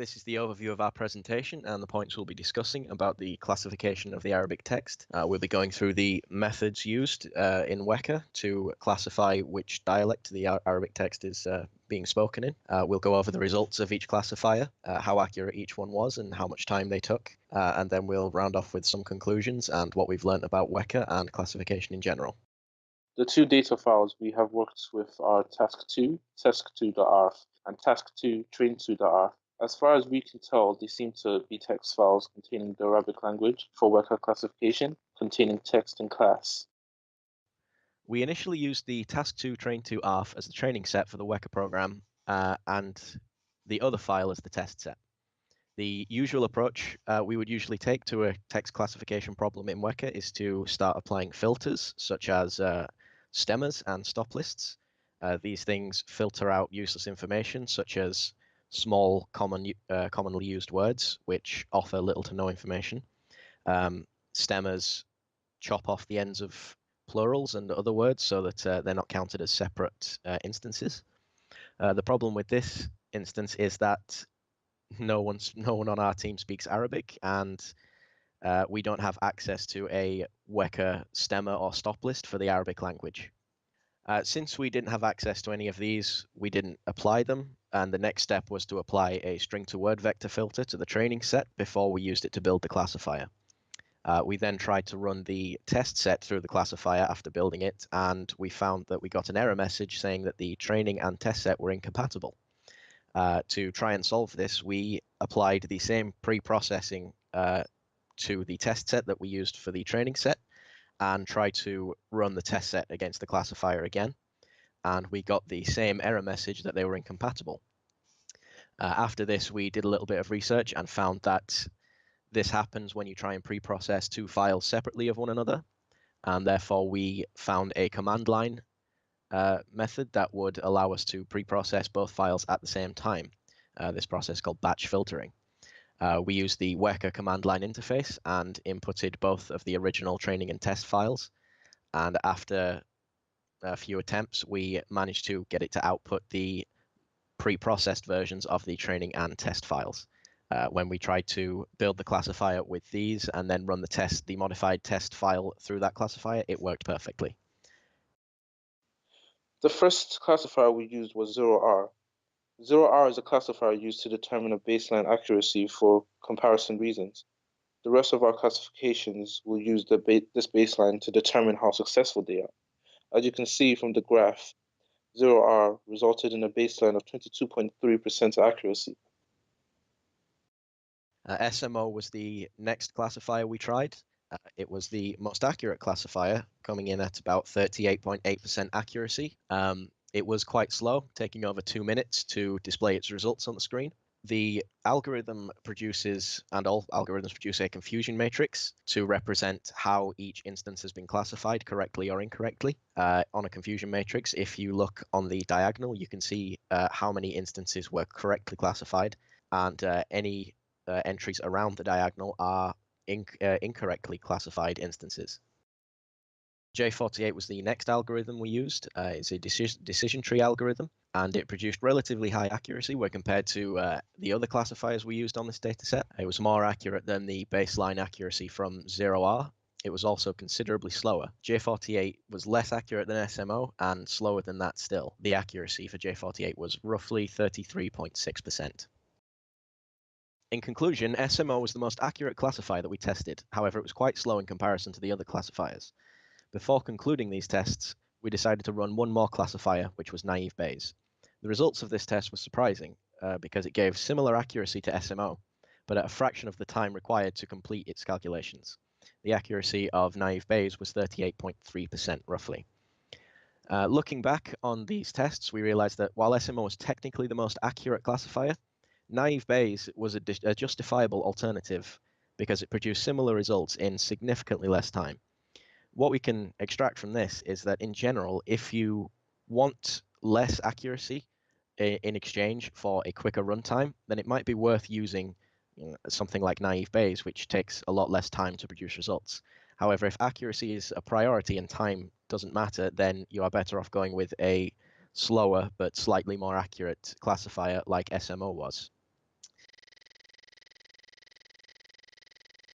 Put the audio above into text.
This is the overview of our presentation and the points we'll be discussing about the classification of the Arabic text. We'll be going through the methods used in WEKA to classify which dialect the Arabic text is being spoken in. We'll go over the results of each classifier, how accurate each one was and how much time they took, and then we'll round off with some conclusions and what we've learned about WEKA and classification in general. The two data files we have worked with are task2, task2.arf, and task2, train2.arf. As far as we can tell, they seem to be text files containing the Arabic language for WEKA classification, containing text and class. We initially used the task2, train2.arf as the training set for the WEKA program, and the other file as the test set. The usual approach we would usually take to a text classification problem in WEKA is to start applying filters, such as stemmers and stop lists. These things filter out useless information, such as small, commonly used words, which offer little to no information. Stemmers chop off the ends of plurals and other words so that they're not counted as separate instances. The problem with this instance is that no one on our team speaks Arabic, and we don't have access to a WEKA stemmer or stop list for the Arabic language. Since we didn't have access to any of these, we didn't apply them, and the next step was to apply a string-to-word vector filter to the training set before we used it to build the classifier. We then tried to run the test set through the classifier after building it, and we found that we got an error message saying that the training and test set were incompatible. To try and solve this, we applied the same pre-processing to the test set that we used for the training set and tried to run the test set against the classifier again, and we got the same error message that they were incompatible. After this, we did a little bit of research and found that this happens when you try and pre-process two files separately of one another, and therefore we found a command line method that would allow us to pre-process both files at the same time. This process called batch filtering. We used the WEKA command line interface and inputted both of the original training and test files. And after a few attempts, we managed to get it to output the pre-processed versions of the training and test files. When we tried to build the classifier with these and then run the modified test file through that classifier, it worked perfectly. The first classifier we used was 0R. 0R is a classifier used to determine a baseline accuracy for comparison reasons. The rest of our classifications will use this baseline to determine how successful they are. As you can see from the graph, 0R resulted in a baseline of 22.3% accuracy. SMO was the next classifier we tried. It was the most accurate classifier, coming in at about 38.8% accuracy. It was quite slow, taking over 2 minutes to display its results on the screen. The algorithm produces, and all algorithms produce, a confusion matrix to represent how each instance has been classified correctly or incorrectly. On a confusion matrix, if you look on the diagonal, you can see how many instances were correctly classified, and any entries around the diagonal are incorrectly classified instances. J48 was the next algorithm we used. It's a decision tree algorithm, and it produced relatively high accuracy when compared to the other classifiers we used on this dataset. It was more accurate than the baseline accuracy from 0R. It was also considerably slower. J48 was less accurate than SMO and slower than that still. The accuracy for J48 was roughly 33.6%. In conclusion, SMO was the most accurate classifier that we tested. However, it was quite slow in comparison to the other classifiers. Before concluding these tests, we decided to run one more classifier, which was naive Bayes. The results of this test were surprising because it gave similar accuracy to SMO, but at a fraction of the time required to complete its calculations. The accuracy of naive Bayes was 38.3% roughly. Looking back on these tests, we realized that while SMO was technically the most accurate classifier, naive Bayes was a justifiable alternative because it produced similar results in significantly less time. What we can extract from this is that in general, if you want less accuracy in exchange for a quicker runtime, then it might be worth using something like naive Bayes, which takes a lot less time to produce results. However, if accuracy is a priority and time doesn't matter, then you are better off going with a slower but slightly more accurate classifier like SMO was.